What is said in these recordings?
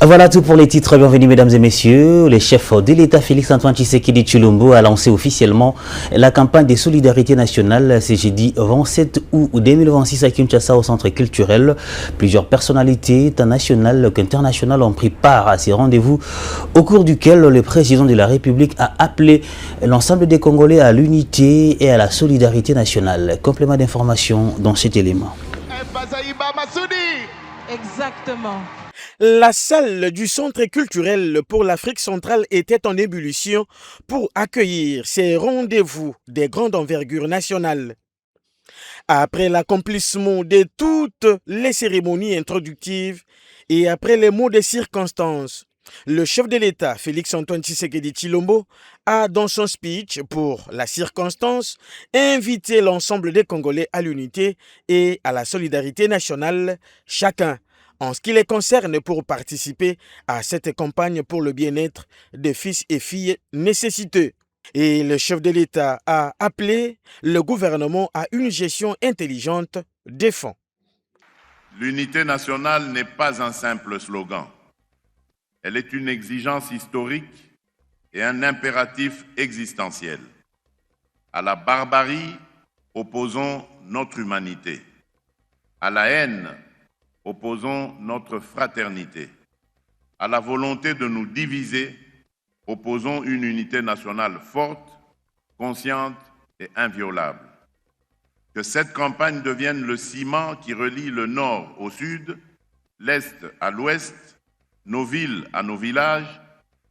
Voilà tout pour les titres. Bienvenue mesdames et messieurs. Le chef de l'État Félix-Antoine Tshisekedi Tshilombo a lancé officiellement la campagne de solidarité nationale ce jeudi 27 août 2026 à Kinshasa au centre culturel. Plusieurs personnalités nationales qu'internationales ont pris part à ces rendez-vous au cours duquel le président de la République a appelé l'ensemble des Congolais à l'unité et à la solidarité nationale. Complément d'information dans cet élément. Exactement. La salle du Centre culturel pour l'Afrique centrale était en ébullition pour accueillir ces rendez-vous des grandes envergures nationales. Après l'accomplissement de toutes les cérémonies introductives et après les mots de circonstance, le chef de l'État, Félix-Antoine Tshisekedi Tshilombo, a dans son speech pour la circonstance invité l'ensemble des Congolais à l'unité et à la solidarité nationale, chacun en ce qui les concerne pour participer à cette campagne pour le bien-être des fils et filles nécessiteux. Et le chef de l'État a appelé le gouvernement à une gestion intelligente des fonds. L'unité nationale n'est pas un simple slogan. Elle est une exigence historique et un impératif existentiel. À la barbarie, opposons notre humanité. À la haine, opposons notre fraternité. À la volonté de nous diviser, opposons une unité nationale forte, consciente et inviolable. Que cette campagne devienne le ciment qui relie le nord au sud, l'est à l'ouest, nos villes à nos villages,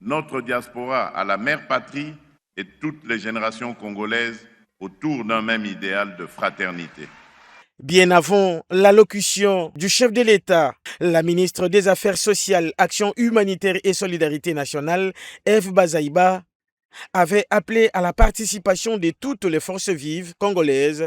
notre diaspora à la mère patrie et toutes les générations congolaises autour d'un même idéal de fraternité. Bien avant l'allocution du chef de l'État, la ministre des Affaires sociales, Action humanitaire et solidarité nationale, Eve Bazaïba, avait appelé à la participation de toutes les forces vives congolaises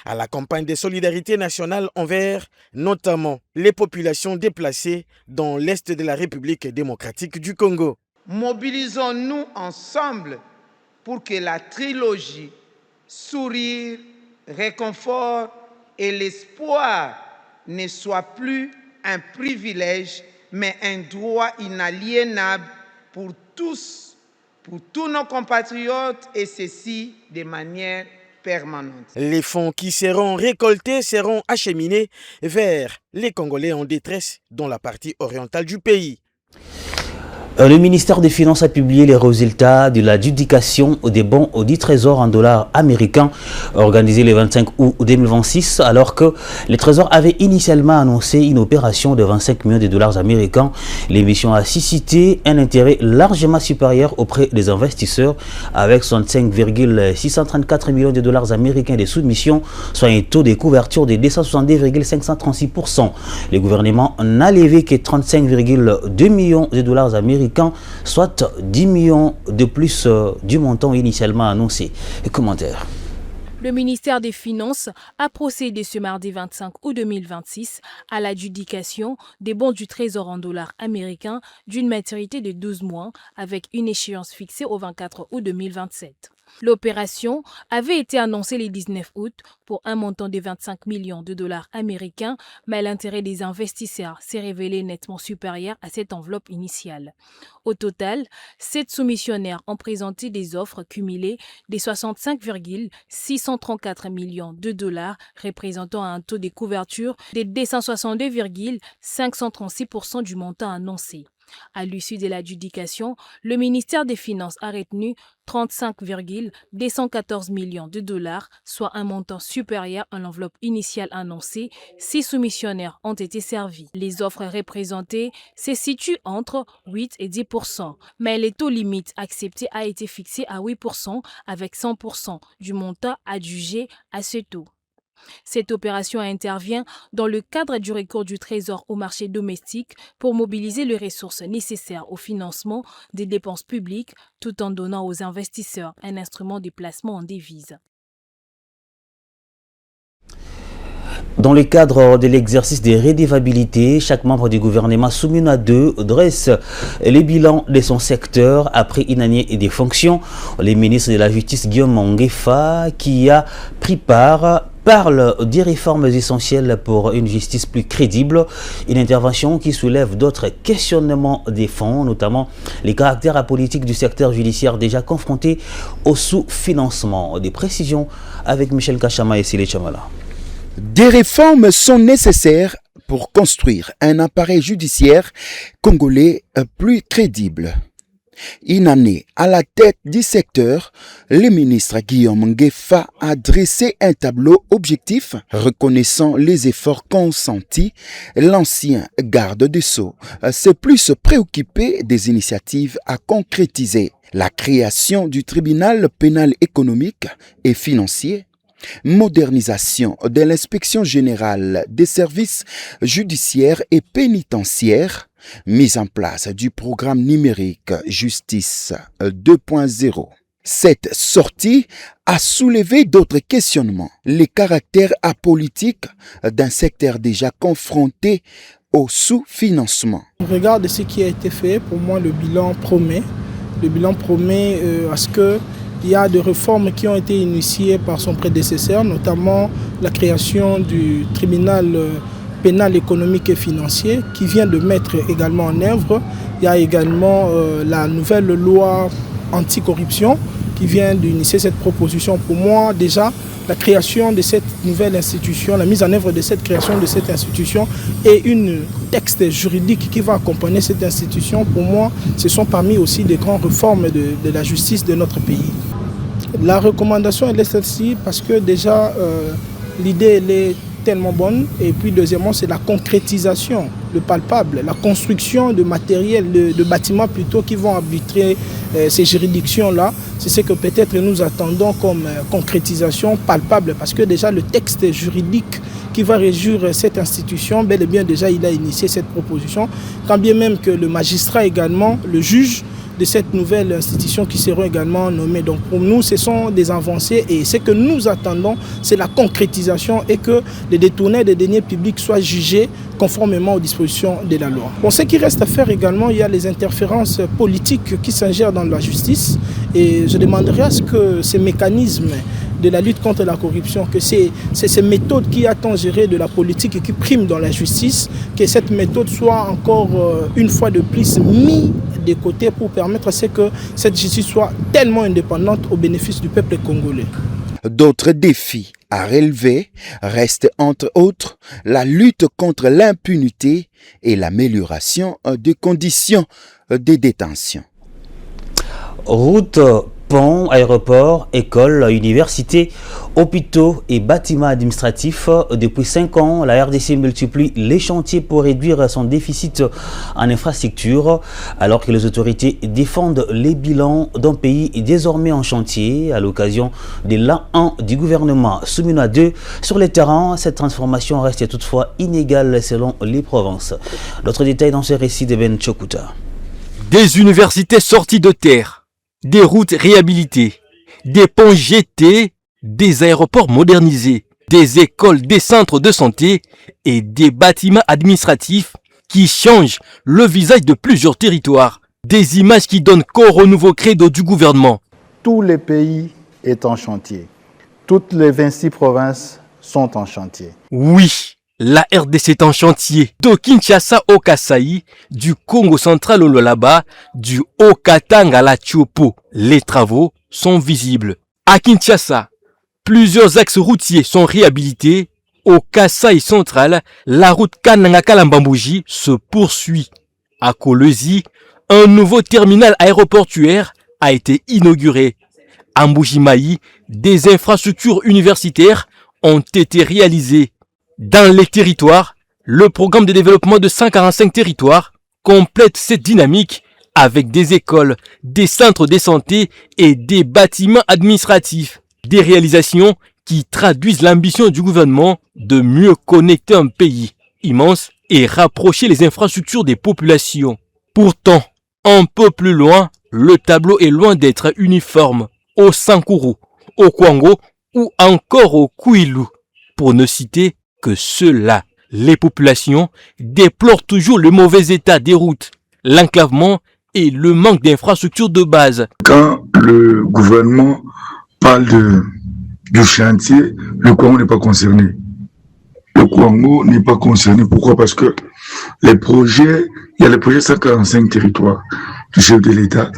à la campagne de solidarité nationale envers notamment les populations déplacées dans l'Est de la République démocratique du Congo. Mobilisons-nous ensemble pour que la trilogie sourire, réconfort et l'espoir ne soit plus un privilège, mais un droit inaliénable pour tous nos compatriotes, et ceci de manière permanente. Les fonds qui seront récoltés seront acheminés vers les Congolais en détresse dans la partie orientale du pays. Le ministère des Finances a publié les résultats de l'adjudication des bons du Trésor en dollars américains organisé le 25 août 2026, alors que le Trésor avait initialement annoncé une opération de 25 millions de dollars américains. L'émission a suscité un intérêt largement supérieur auprès des investisseurs avec 65,634 millions de dollars américains de soumissions, soit un taux de couverture de 262,536%. Le gouvernement n'a levé que 35,2 millions de dollars américains, soit 10 millions de plus du montant initialement annoncé. Commentaire. Le ministère des Finances a procédé ce mardi 25 août 2026 à l'adjudication des bons du Trésor en dollars américains d'une maturité de 12 mois avec une échéance fixée au 24 août 2027. L'opération avait été annoncée le 19 août pour un montant de 25 millions de dollars américains, mais l'intérêt des investisseurs s'est révélé nettement supérieur à cette enveloppe initiale. Au total, 7 soumissionnaires ont présenté des offres cumulées de 65,634 millions de dollars, représentant un taux de couverture de 262,536% du montant annoncé. À l'issue de l'adjudication, le ministère des Finances a retenu 35,214 millions de dollars, soit un montant supérieur à l'enveloppe initiale annoncée. 6 soumissionnaires ont été servis. Les offres représentées se situent entre 8 et 10%, mais le taux limite accepté a été fixé à 8% avec 100% du montant adjugé à ce taux. Cette opération intervient dans le cadre du recours du Trésor au marché domestique pour mobiliser les ressources nécessaires au financement des dépenses publiques tout en donnant aux investisseurs un instrument de placement en devises. Dans le cadre de l'exercice des redevabilités, chaque membre du gouvernement soumis à deux dresse les bilans de son secteur après une année des fonctions. Le ministre de la Justice Guillaume Manguefa, qui a pris part parle des réformes essentielles pour une justice plus crédible. Une intervention qui soulève d'autres questionnements des fonds, notamment les caractères apolitiques du secteur judiciaire déjà confronté au sous-financement. Des précisions avec Michel Kachama et Sile Chamala. Des réformes sont nécessaires pour construire un appareil judiciaire congolais plus crédible. Une année à la tête du secteur, le ministre Guillaume Ngefa a dressé un tableau objectif reconnaissant les efforts consentis. L'ancien garde des Sceaux s'est plus préoccupé des initiatives à concrétiser. La création du tribunal pénal économique et financier, modernisation de l'inspection générale des services judiciaires et pénitentiaires, mise en place du programme numérique Justice 2.0. Cette sortie a soulevé d'autres questionnements. Les caractères apolitiques d'un secteur déjà confronté au sous-financement. On regarde ce qui a été fait. Pour moi, le bilan promet. Le bilan promet à ce que il y a des réformes qui ont été initiées par son prédécesseur, notamment la création du tribunal pénal économique et financier qui vient de mettre également en œuvre. Il y a également la nouvelle loi anticorruption qui vient d'initier cette proposition. Pour moi, déjà, la création de cette nouvelle institution, la mise en œuvre de cette création de cette institution et un texte juridique qui va accompagner cette institution, pour moi, ce sont parmi aussi les grandes réformes de la justice de notre pays. La recommandation, elle est celle-ci parce que déjà, l'idée, elle est tellement bonne. Et puis, deuxièmement, c'est la concrétisation, le palpable, la construction de matériel, de bâtiments plutôt qui vont arbitrer ces juridictions-là. C'est ce que peut-être nous attendons comme concrétisation palpable parce que déjà, le texte juridique qui va régir cette institution, bel et bien déjà, il a initié cette proposition. Quand bien même que le magistrat également, le juge, de cette nouvelle institution qui seront également nommées. Donc pour nous, ce sont des avancées et ce que nous attendons, c'est la concrétisation et que les détournés des deniers publics soient jugés conformément aux dispositions de la loi. Bon, ce qui reste à faire également, il y a les interférences politiques qui s'ingèrent dans la justice et je demanderai à ce que ces mécanismes de la lutte contre la corruption, que c'est ces méthodes qui attendent gérer de la politique et qui priment dans la justice, que cette méthode soit encore une fois de plus mise de côté pour permettre à ce que cette justice soit tellement indépendante au bénéfice du peuple congolais. D'autres défis à relever restent entre autres la lutte contre l'impunité et l'amélioration des conditions de détention. Route, ponts, aéroports, écoles, universités, hôpitaux et bâtiments administratifs. Depuis 5 ans, la RDC multiplie les chantiers pour réduire son déficit en infrastructure, alors que les autorités défendent les bilans d'un pays désormais en chantier à l'occasion de l'an 1 du gouvernement Soumina 2. Sur le terrain, cette transformation reste toutefois inégale selon les provinces. D'autres détails dans ce récit de Ben Chokuta. Des universités sorties de terre, des routes réhabilitées, des ponts jetés, des aéroports modernisés, des écoles, des centres de santé et des bâtiments administratifs qui changent le visage de plusieurs territoires. Des images qui donnent corps au nouveau credo du gouvernement. Tout le pays est en chantier. Toutes les 26 provinces sont en chantier. Oui, la RDC est en chantier. De Kinshasa au Kasaï, du Congo central au Lualaba, du Haut-Katanga à la Tchopo. Les travaux sont visibles. À Kinshasa, plusieurs axes routiers sont réhabilités. Au Kasaï central, la route Kananga-Kalambambouji se poursuit. À Kolwezi, un nouveau terminal aéroportuaire a été inauguré. À Mbujimayi, des infrastructures universitaires ont été réalisées. Dans les territoires, le programme de développement de 145 territoires complète cette dynamique avec des écoles, des centres de santé et des bâtiments administratifs. Des réalisations qui traduisent l'ambition du gouvernement de mieux connecter un pays immense et rapprocher les infrastructures des populations. Pourtant, un peu plus loin, le tableau est loin d'être uniforme. Au Sankuru, au Kwango ou encore au Kwilu, pour ne citer que ceux-là. Les populations déplorent toujours le mauvais état des routes, l'enclavement et le manque d'infrastructures de base. Quand le gouvernement parle du chantier, le Congo n'est pas concerné. Le Congo n'est pas concerné. Pourquoi? Parce que les projets, il y a les projets 145 territoires du chef de l'État,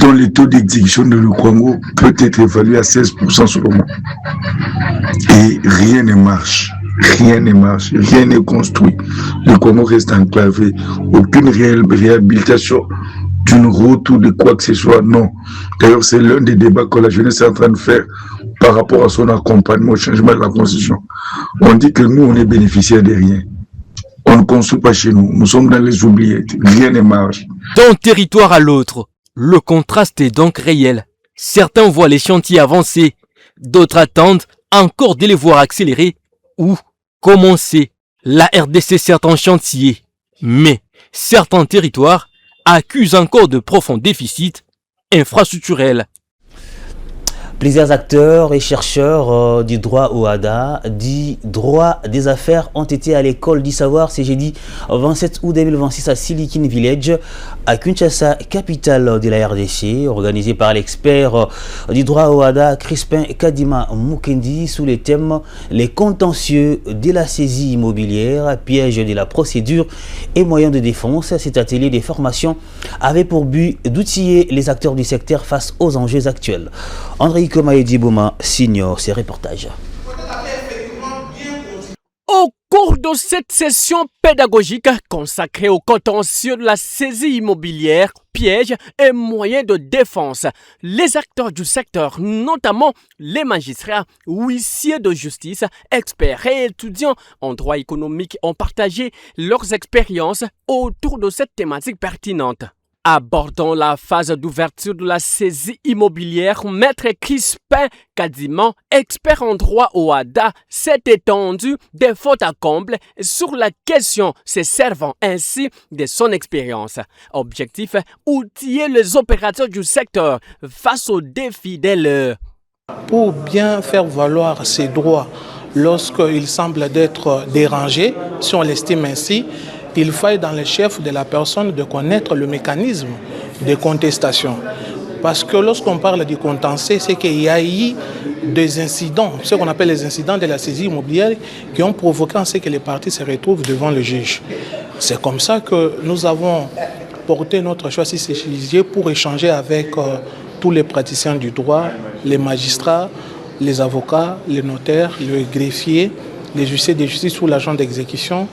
dont le taux d'exécution de le Congo peut être évalué à 16% seulement. Et rien ne marche. Rien ne marche, rien n'est construit. Le Congo reste enclavé. Aucune réhabilitation d'une route ou de quoi que ce soit, non. D'ailleurs, c'est l'un des débats que la jeunesse est en train de faire par rapport à son accompagnement au changement de la Constitution. On dit que nous, on est bénéficiaires de rien. On ne construit pas chez nous. Nous sommes dans les oubliettes. Rien ne marche. D'un territoire à l'autre, le contraste est donc réel. Certains voient les chantiers avancer, d'autres attendent encore de les voir accélérer ou commencer. La RDC certes en chantier, mais certains territoires accusent encore de profonds déficits infrastructurels. Plusieurs acteurs et chercheurs du droit au HADA, du droit des affaires, ont été à l'école du savoir ce jeudi 27 août 2026 à Silicon Village, à Kinshasa, capitale de la RDC, organisé par l'expert du droit au HADA, Crispin Kadima Mukendi, sous les thèmes « Les contentieux de la saisie immobilière, piège de la procédure et moyens de défense ». Cet atelier de formation avait pour but d'outiller les acteurs du secteur face aux enjeux actuels. André Komaedi Bouma signe ces reportages. Au cours de cette session pédagogique consacrée au contentieux de la saisie immobilière, pièges et moyens de défense, les acteurs du secteur, notamment les magistrats, huissiers de justice, experts et étudiants en droit économique, ont partagé leurs expériences autour de cette thématique pertinente. Abordant la phase d'ouverture de la saisie immobilière, Maître Crispin Kadima, expert en droit au HADA, s'est étendu des fautes à comble sur la question, se servant ainsi de son expérience. Objectif, outiller les opérateurs du secteur face aux défis de l'heure. Pour bien faire valoir ses droits lorsqu'il semble d'être dérangé, si on l'estime ainsi, il faille dans le chef de la personne de connaître le mécanisme de contestation. Parce que lorsqu'on parle du contentieux, c'est qu'il y a eu des incidents, ce qu'on appelle les incidents de la saisie immobilière, qui ont provoqué en ce que les parties se retrouvent devant le juge. C'est comme ça que nous avons porté notre choix sur ces sujets pour échanger avec tous les praticiens du droit, les magistrats, les avocats, les notaires, les greffiers, les huissiers de justice ou l'agent d'exécution,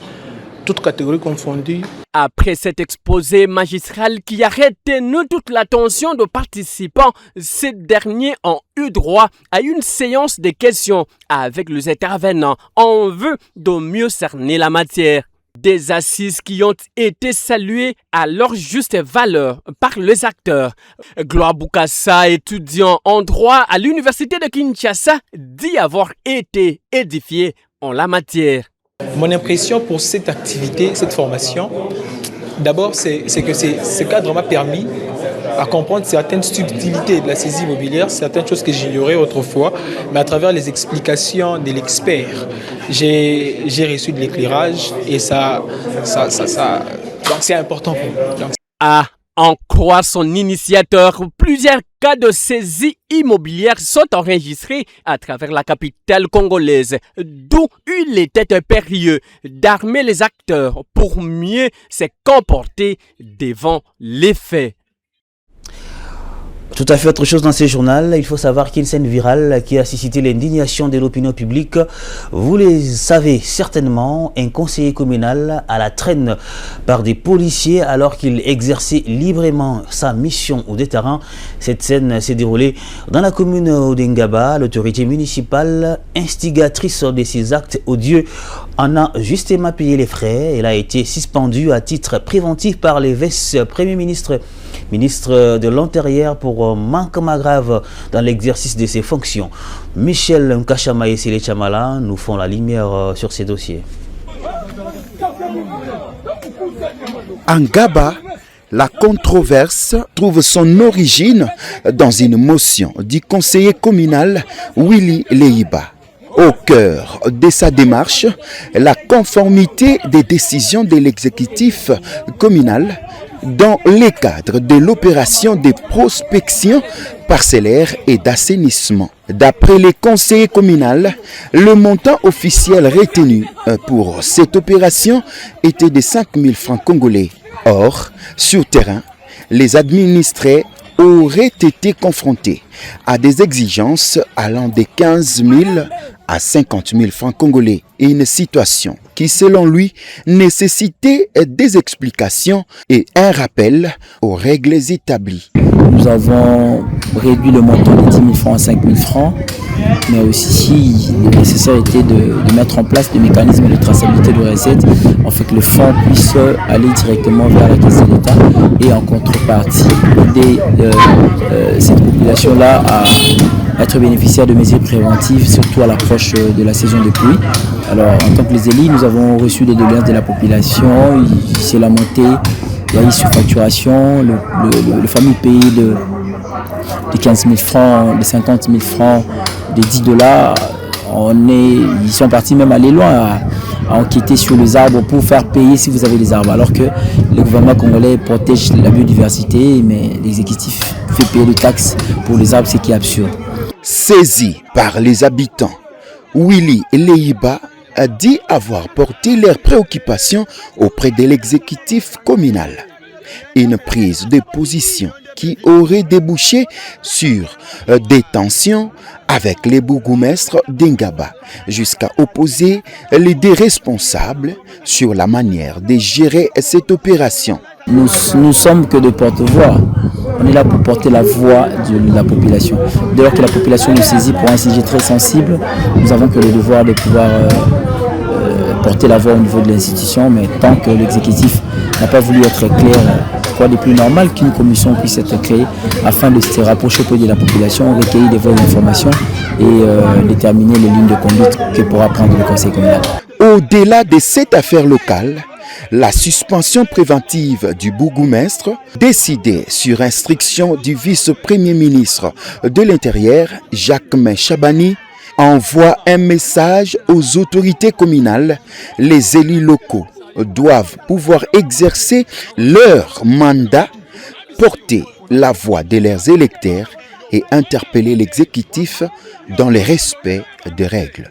toutes catégories confondues. Après cet exposé magistral qui a retenu toute l'attention de participants, ces derniers ont eu droit à une séance de questions avec les intervenants en vue de mieux cerner la matière. Des assises qui ont été saluées à leur juste valeur par les acteurs. Gloire Boukassa, étudiant en droit à l'université de Kinshasa, dit avoir été édifié en la matière. Mon impression pour cette activité, cette formation, d'abord, c'est que ce cadre m'a permis à comprendre certaines subtilités de la saisie immobilière, certaines choses que j'ignorais autrefois, mais à travers les explications de l'expert, j'ai reçu de l'éclairage et ça donc c'est important pour moi. À en croire son initiateur, plusieurs cas de saisie immobilière sont enregistrés à travers la capitale congolaise, d'où il était impérieux d'armer les acteurs pour mieux se comporter devant les faits. Tout à fait autre chose dans ce journal, il faut savoir qu'une scène virale qui a suscité l'indignation de l'opinion publique. Vous les savez certainement, un conseiller communal à la traîne par des policiers alors qu'il exerçait librement sa mission au terrain. Cette scène s'est déroulée dans la commune d'Engaba. L'autorité municipale, instigatrice de ces actes odieux, en a justement payé les frais. Elle a été suspendue à titre préventif par le vice-premier ministre de l'Intérieur pour manquement grave dans l'exercice de ses fonctions. Michel Nkachama et Sele Chamala nous font la lumière sur ces dossiers. En Gaba, la controverse trouve son origine dans une motion du conseiller communal Willy Leiba. Au cœur de sa démarche, la conformité des décisions de l'exécutif communal dans les cadres de l'opération de prospection parcellaire et d'assainissement. D'après les conseillers communaux, le montant officiel retenu pour cette opération était de 5 000 francs congolais. Or, sur terrain, les administrés auraient été confrontés à des exigences allant de 15 000 à 50 000 francs congolais. Et une situation qui, selon lui, nécessitait des explications et un rappel aux règles établies. Nous avons réduit le montant de 10 000 francs à 5 000 francs, mais aussi le nécessaire était de mettre en place des mécanismes de traçabilité de recettes, afin que le fonds puisse aller directement vers la caisse de l'État et en contrepartie aider cette population-là à être bénéficiaire de mesures préventives, surtout à l'approche de la saison de pluie. Alors, en tant que les élus, nous avons reçu des doléances de la population, c'est la montée, il y a eu surfacturation, le fameux pays de 15 000 francs, de 50 000 francs, de 10 $, ils sont partis même aller loin à enquêter sur les arbres pour faire payer si vous avez des arbres. Alors que le gouvernement congolais protège la biodiversité, mais l'exécutif fait payer des taxes pour les arbres, ce qui est absurde. Saisi par les habitants, Willy Leiba a dit avoir porté leurs préoccupations auprès de l'exécutif communal. Une prise de position qui aurait débouché sur des tensions avec les bourgmestres d'Ingaba, jusqu'à opposer les deux responsables sur la manière de gérer cette opération. Nous sommes que de porte-voix. On est là pour porter la voix de la population. Dès lors que la population nous saisit pour un sujet très sensible, nous avons que le devoir de pouvoir porter la voix au niveau de l'institution, mais tant que l'exécutif n'a pas voulu être clair, quoi de plus normal qu'une commission puisse être créée afin de se rapprocher de la population, recueillir des vraies informations et déterminer les lignes de conduite que pourra prendre le conseil communal. Au-delà de cette affaire locale, la suspension préventive du bourgmestre, décidée sur instruction du vice-premier ministre de l'Intérieur, Jacquemain Chabani, envoie un message aux autorités communales. Les élus locaux doivent pouvoir exercer leur mandat, porter la voix de leurs électeurs et interpeller l'exécutif dans le respect des règles.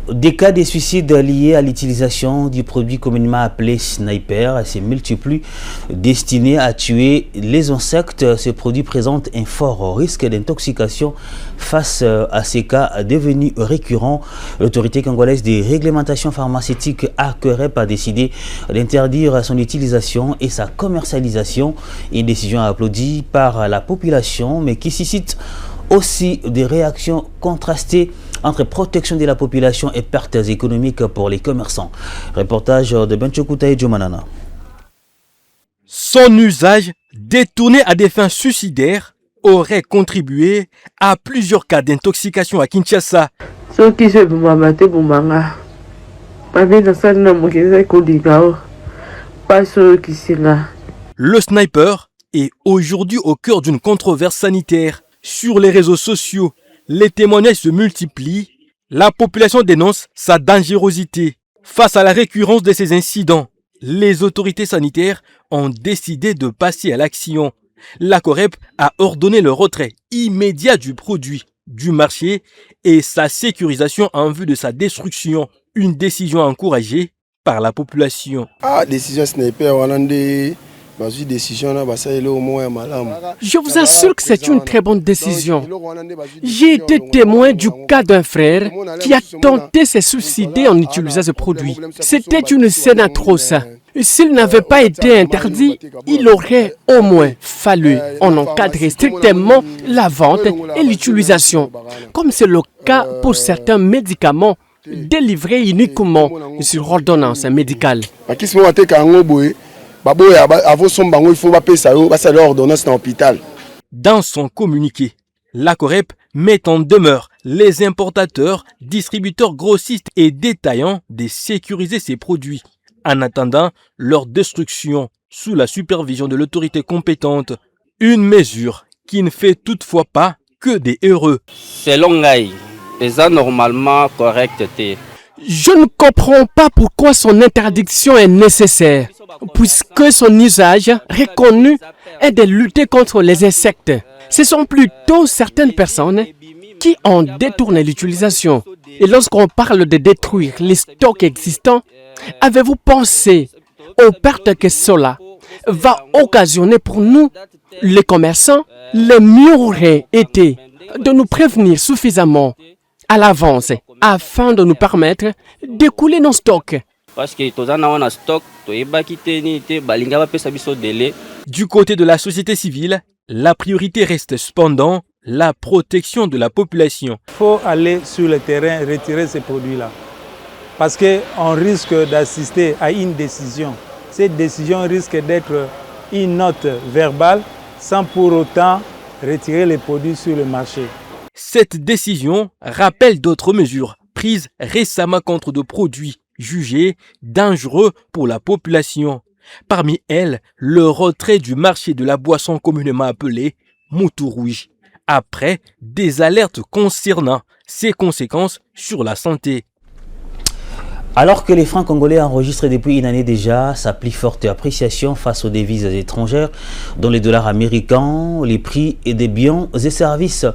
Des cas de suicides liés à l'utilisation du produit communément appelé sniper se multiplient. Destiné à tuer les insectes, ce produit présente un fort risque d'intoxication. Face à ces cas devenus récurrents, l'autorité congolaise des réglementations pharmaceutiques ACREP a décidé d'interdire son utilisation et sa commercialisation. Une décision applaudie par la population, mais qui suscite aussi des réactions contrastées entre protection de la population et pertes économiques pour les commerçants. Reportage de Benchokuta et Jomanana. Son usage détourné à des fins suicidaires aurait contribué à plusieurs cas d'intoxication à Kinshasa. Le sniper est aujourd'hui au cœur d'une controverse sanitaire. Sur les réseaux sociaux, les témoignages se multiplient. La population dénonce sa dangerosité. Face à la récurrence de ces incidents, les autorités sanitaires ont décidé de passer à l'action. L'ACOREP a ordonné le retrait immédiat du produit du marché et sa sécurisation en vue de sa destruction. Une décision encouragée par la population. Décision sniper, je vous assure que c'est une très bonne décision. J'ai été témoin du cas d'un frère qui a tenté de se suicider en utilisant ce produit. C'était une scène atroce. S'il n'avait pas été interdit, il aurait au moins fallu en encadrer strictement la vente et l'utilisation, comme c'est le cas pour certains médicaments délivrés uniquement sur ordonnance médicale. Dans son communiqué, l'ACOREP met en demeure les importateurs, distributeurs grossistes et détaillants de sécuriser ces produits, en attendant leur destruction sous la supervision de l'autorité compétente. Une mesure qui ne fait toutefois pas que des heureux. Selon Ngai, c'est normalement correct. Je ne comprends pas pourquoi son interdiction est nécessaire, puisque son usage reconnu est de lutter contre les insectes. Ce sont plutôt certaines personnes qui en détournent l'utilisation. Et lorsqu'on parle de détruire les stocks existants, avez-vous pensé aux pertes que cela va occasionner pour nous, les commerçants? Le mieux aurait été de nous prévenir suffisamment à l'avance afin de nous permettre d'écouler nos stocks. Du côté de la société civile, la priorité reste cependant la protection de la population. Il faut aller sur le terrain retirer ces produits-là parce qu'on risque d'assister à une décision. Cette décision risque d'être une note verbale sans pour autant retirer les produits sur le marché. Cette décision rappelle d'autres mesures prises récemment contre de produits jugés dangereux pour la population. Parmi elles, le retrait du marché de la boisson communément appelée moutou rouge, après des alertes concernant ses conséquences sur la santé. Alors que les francs congolais enregistrent depuis une année déjà sa plus forte appréciation face aux devises étrangères, dont les dollars américains, les prix et des biens et services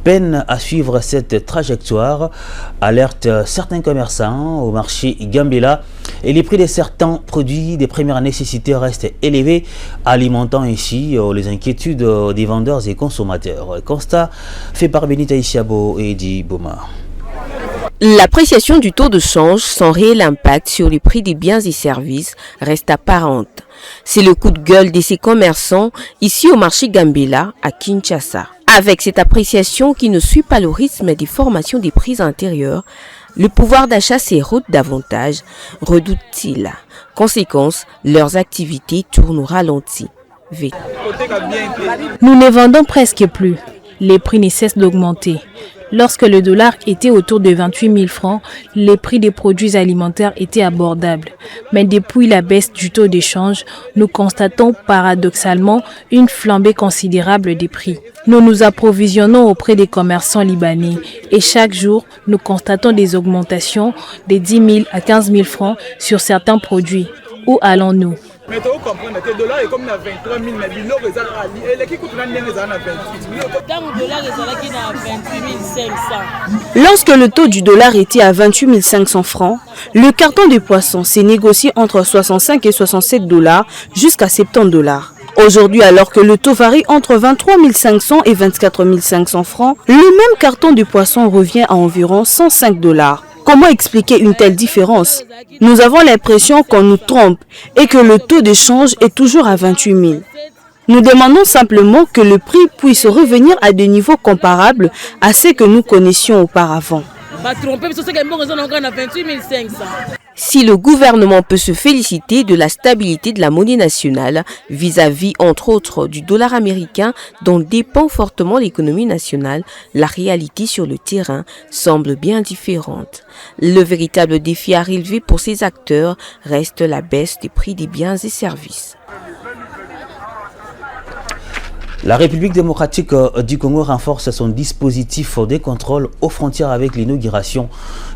peinent à suivre cette trajectoire, alertent certains commerçants au marché Gambela, et les prix de certains produits des premières nécessités restent élevés, alimentant ainsi les inquiétudes des vendeurs et consommateurs. Constat fait par Benita Isiabo et Edi Boma. L'appréciation du taux de change sans réel impact sur les prix des biens et services reste apparente. C'est le coup de gueule de ces commerçants ici au marché Gambela à Kinshasa. Avec cette appréciation qui ne suit pas le rythme des formations des prix intérieurs, le pouvoir d'achat s'érode davantage, redoutent-ils. Conséquence, leurs activités tournent au ralenti. Nous ne vendons presque plus. Les prix ne cessent d'augmenter. Lorsque le dollar était autour de 28 000 francs, les prix des produits alimentaires étaient abordables. Mais depuis la baisse du taux d'échange, nous constatons paradoxalement une flambée considérable des prix. Nous nous approvisionnons auprès des commerçants libanais et chaque jour, nous constatons des augmentations de 10 000 à 15 000 francs sur certains produits. Où allons-nous ? Mais tu comprends que le dollar est comme 23 000, mais le dollar est à 28 000. Lorsque le taux du dollar était à 28 500 francs, le carton de poisson s'est négocié entre 65 et 67 dollars jusqu'à 70 dollars. Aujourd'hui, alors que le taux varie entre 23 500 et 24 500 francs, le même carton de poisson revient à environ 105 dollars. Comment expliquer une telle différence? Nous avons l'impression qu'on nous trompe et que le taux d'échange est toujours à 28 000. Nous demandons simplement que le prix puisse revenir à des niveaux comparables à ceux que nous connaissions auparavant. Si le gouvernement peut se féliciter de la stabilité de la monnaie nationale vis-à-vis, entre autres, du dollar américain dont dépend fortement l'économie nationale, la réalité sur le terrain semble bien différente. Le véritable défi à relever pour ces acteurs reste la baisse des prix des biens et services. La République démocratique du Congo renforce son dispositif de contrôle aux frontières avec l'inauguration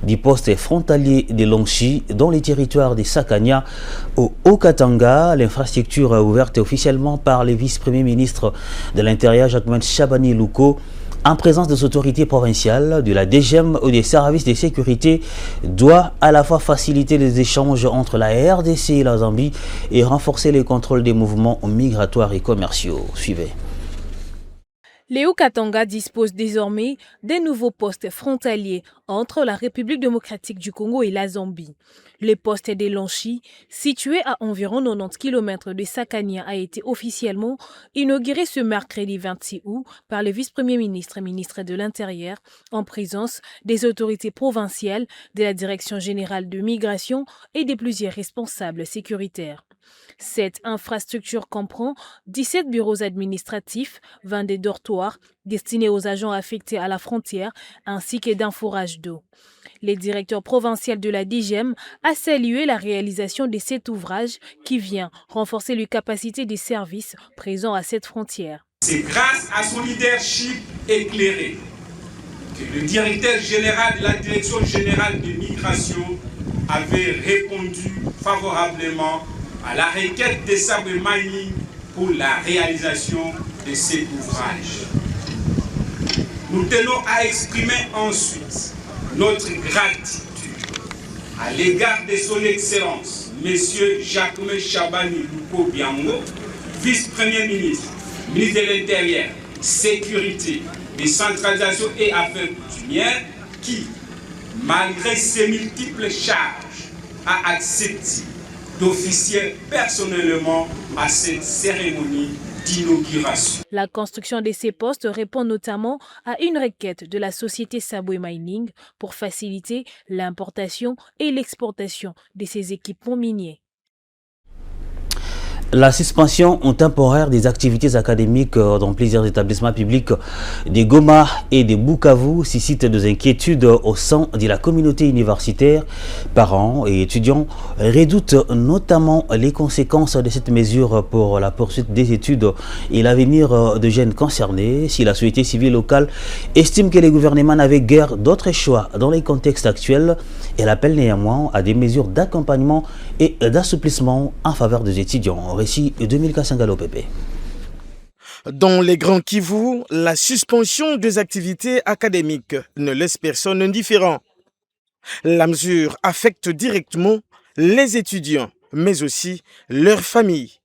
du poste frontalier de Longchi dans les territoires de Sakania au Haut-Katanga. L'infrastructure ouverte officiellement par le vice-premier ministre de l'Intérieur, Jacquemain Chabani Louko, en présence des autorités provinciales, de la DGM ou des services de sécurité, doit à la fois faciliter les échanges entre la RDC et la Zambie et renforcer les contrôles des mouvements migratoires et commerciaux. Suivez. Le Haut-Katanga dispose désormais des nouveaux postes frontaliers entre la République démocratique du Congo et la Zambie. Le poste de Longchi, situé à environ 90 km de Sakania, a été officiellement inauguré ce mercredi 26 août par le vice-premier ministre et ministre de l'Intérieur en présence des autorités provinciales, de la Direction générale de migration et de plusieurs responsables sécuritaires. Cette infrastructure comprend 17 bureaux administratifs, 22 dortoirs destinés aux agents affectés à la frontière ainsi que d'un fourrage d'eau. Le directeur provincial de la DGM a salué la réalisation de cet ouvrage qui vient renforcer les capacités des services présents à cette frontière. C'est grâce à son leadership éclairé que le directeur général de la Direction générale de migration avait répondu favorablement à la requête de Sabwe Mining pour la réalisation de cet ouvrage. Nous tenons à exprimer ensuite notre gratitude à l'égard de son Excellence, M. Jacquemain Chabani Luko Biango, vice-premier ministre, ministre de l'Intérieur, Sécurité, Décentralisation et Affaires coutumières, qui, malgré ses multiples charges, a accepté d'officier personnellement à cette cérémonie d'inauguration. La construction de ces postes répond notamment à une requête de la société Sabwe Mining pour faciliter l'importation et l'exportation de ces équipements miniers. La suspension temporaire des activités académiques dans plusieurs établissements publics de Goma et de Bukavu suscite des inquiétudes au sein de la communauté universitaire. Parents et étudiants redoutent notamment les conséquences de cette mesure pour la poursuite des études et l'avenir de jeunes concernés. Si la société civile locale estime que les gouvernements n'avaient guère d'autres choix dans les contextes actuels, elle appelle néanmoins à des mesures d'accompagnement et d'assouplissement en faveur des étudiants. Récit 2000 Sangalo Pépé. Dans les Grands Kivu, la suspension des activités académiques ne laisse personne indifférent. La mesure affecte directement les étudiants, mais aussi leurs familles,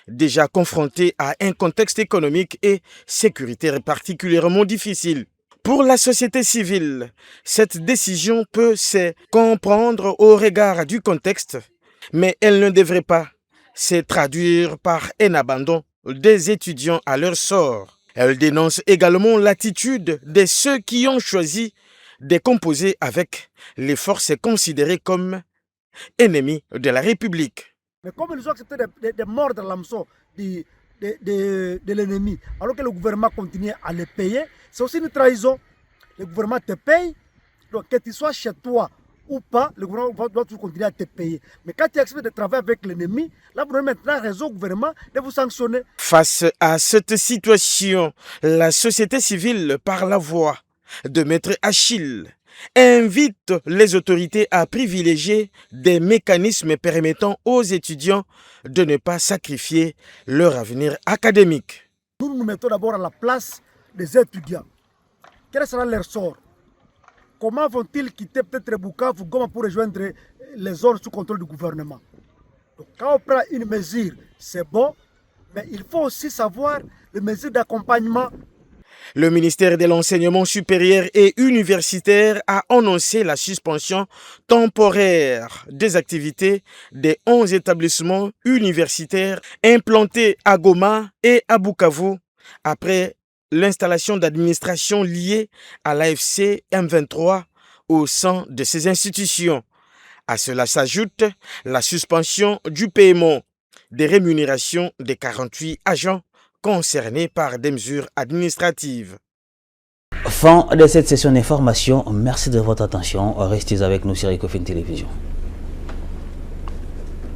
déjà confrontés à un contexte économique et sécuritaire particulièrement difficile. Pour la société civile, cette décision peut se comprendre au regard du contexte, mais elle ne devrait pas se traduire par un abandon des étudiants à leur sort. Elle dénonce également l'attitude de ceux qui ont choisi de composer avec les forces considérées comme ennemis de la République. Mais comme ils ont accepté de mordre l'hameçon de l'ennemi, alors que le gouvernement continue à les payer, c'est aussi une trahison. Le gouvernement te paye, donc que tu sois chez toi ou pas, le gouvernement doit toujours continuer à te payer. Mais quand tu acceptes de travailler avec l'ennemi, là vous avez maintenant raison au gouvernement de vous sanctionner. Face à cette situation, la société civile, par la voix de Maître Achille, invite les autorités à privilégier des mécanismes permettant aux étudiants de ne pas sacrifier leur avenir académique. Nous nous mettons d'abord à la place des étudiants. Quel sera leur sort? Comment vont-ils quitter peut-être Bukavu, Goma pour rejoindre les zones sous contrôle du gouvernement? Donc quand on prend une mesure, c'est bon, mais il faut aussi savoir les mesures d'accompagnement. Le ministère de l'Enseignement supérieur et universitaire a annoncé la suspension temporaire des activités des 11 établissements universitaires implantés à Goma et à Bukavu après l'installation d'administration liée à l'AFC M23 au sein de ces institutions. À cela s'ajoute la suspension du paiement des rémunérations des 48 agents concernés par des mesures administratives. Fin de cette session d'information. Merci de votre attention. Restez avec nous sur Ecofin Télévision.